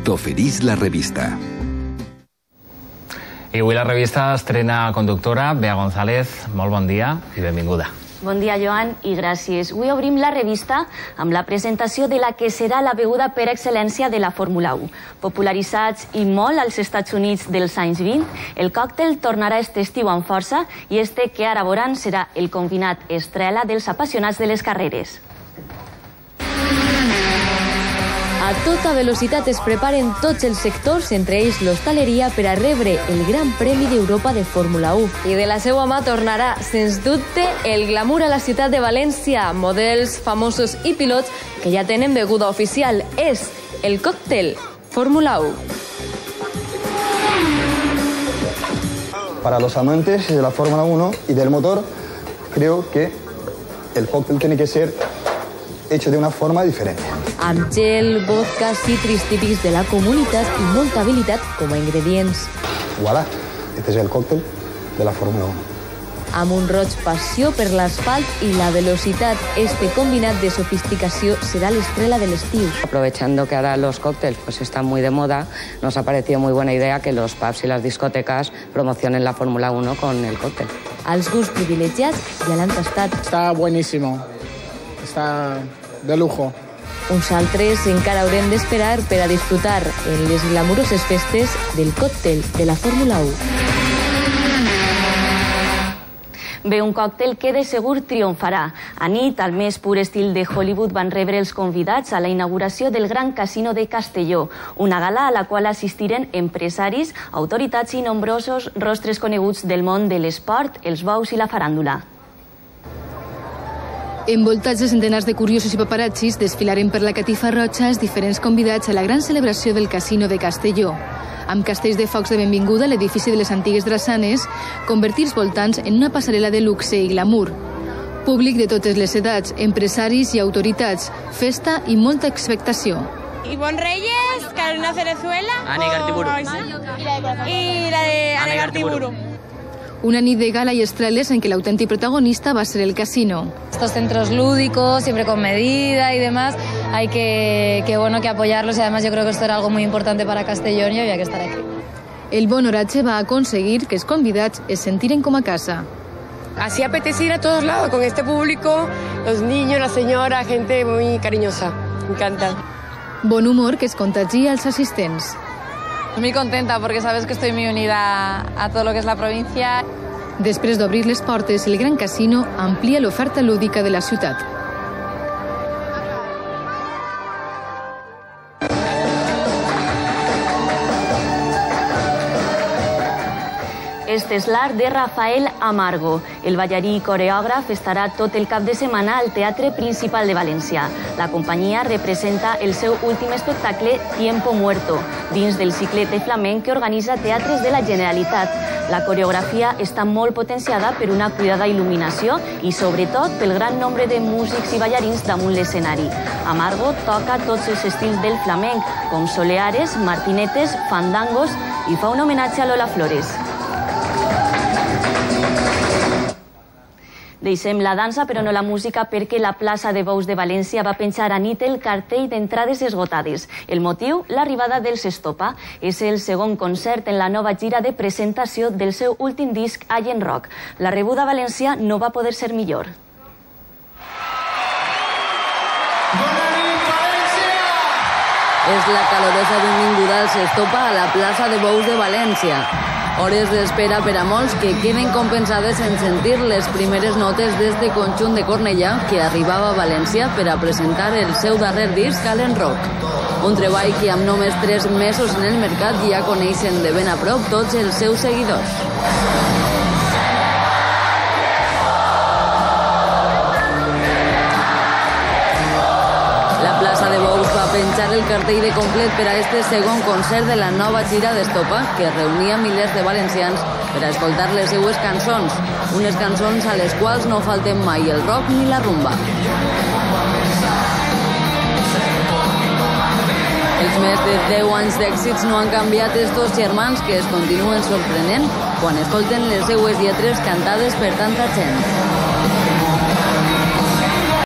T'oferís la revista. I avui la revista estrena conductora, Bea González. Molt bon dia i benvinguda. Bon dia, Joan, i gràcies. Avui obrim la revista amb la presentació de la que serà la beguda per excel·lència de la Fórmula 1. Popularitzats i molt als Estats Units dels anys 20, el còctel tornarà este estiu amb força i este que ara veuran serà el combinat estrella dels apassionats de les carreres. A tota velocitat es preparen tots els sectors, entre ells l'hostaleria, per a rebre el Gran Premi d'Europa de Fórmula 1. I de la seva mà tornarà, sens dubte, el glamour a la ciutat de València. Models, famosos i pilots que ja tenen beguda oficial. És el còctel Fórmula 1. Para los amantes de la Fórmula 1 y del motor, creo que el cóctel tiene que ser hecho de una forma diferente. Amb gel, vodka, cítrics típics de la comunitat i molta habilitat com a ingredients. Voilà, este es el cóctel de la Fórmula 1. Amb un roig passió per l'asfalt i la velocitat, este combinat de sofisticació será l'estrella de l'estiu. Aprovechando que ahora los cócteles pues están muy de moda, nos ha parecido muy buena idea que los pubs y las discotecas promocionen la Fórmula 1 con el cóctel. Els gusts privilegiats ja l'han tastat. Está buenísimo, está de lujo. Uns altres encara haurem d'esperar per a disfrutar en les glamuroses festes del còctel de la Fórmula 1. Bé, un còctel que de segur triomfarà. Anit, al més pur estil de Hollywood, van rebre els convidats a la inauguració del Gran Casino de Castelló, una gala a la qual assistiren empresaris, autoritats i nombrosos rostres coneguts del món de l'esport, els bous i la faràndula. Envoltats de centenars de curiosos i paparazzis, desfilaren per la catifa roja els diferents convidats a la gran celebració del Casino de Castelló. Amb castells de focs de benvinguda a l'edifici de les antigues drassanes, convertir els voltants en una passarel·la de luxe i glamour. Públic de totes les edats, empresaris i autoritats, festa i molta expectació. Ivonne Reyes, Carolina Cerezuela Anne Gartiburu. Y la de Anne Gartiburu. Una nit de gala y estreles en que el auténtico protagonista va a ser el casino. Estos centros lúdicos, siempre con medida y demás, hay que apoyarlos y además yo creo que esto era algo muy importante para Castellón y había que estar aquí. El bon oratge va a conseguir que els convidats es sentiren com a casa. Así apetece ir a todos lados con este público, los niños, la señora, gente muy cariñosa. Me encanta. Bon humor que es contagia als assistents. Muy contenta porque sabes que estoy muy unida a todo lo que es la provincia. Després d'obrir les portes, el Gran Casino amplia l'oferta lúdica de la ciutat. Este és l'art de Rafael Amargo. El ballarí i coreògraf estarà tot el cap de setmana al Teatre Principal de València. La companyia representa el seu últim espectacle Tiempo Muerto, dins del cicle de flamenc que organitza Teatres de la Generalitat. La coreografia està molt potenciada per una cuidada il·luminació i, sobretot, pel gran nombre de músics i ballarins damunt l'escenari. Amargo toca tots els estils del flamenc, com soleares, martinetes, fandangos i fa un homenatge a Lola Flores. Deixem la dansa, però no la música, perquè la plaça de Bous de València va penjar anit el cartell d'entrades esgotades. El motiu, l'arribada dels Estopa. És el segon concert en la nova gira de presentació del seu últim disc, Allen Rock. La rebuda a València no va poder ser millor. És la calorosa benvinguda als Estopa a la plaça de Bous de València. Hores d'espera per a molts que queden compensades en sentir les primeres notes d'este conjunt de Cornellà que arribava a València per a presentar el seu darrer disc, Allen Rock. Un treball que amb només 3 mesos en el mercat ja coneixen de ben a prop tots els seus seguidors. La plaça de Bous va penjar el cartell de complet per a este segon concert de la nova gira d'Estopa, que reunia milers de valencians per a escoltar les seues cançons, unes cançons a les quals no falten mai el rock ni la rumba. Els més de 10 anys d'èxits no han canviat estos germans que es continuen sorprenent quan escolten les seues lletres cantades per tanta gent.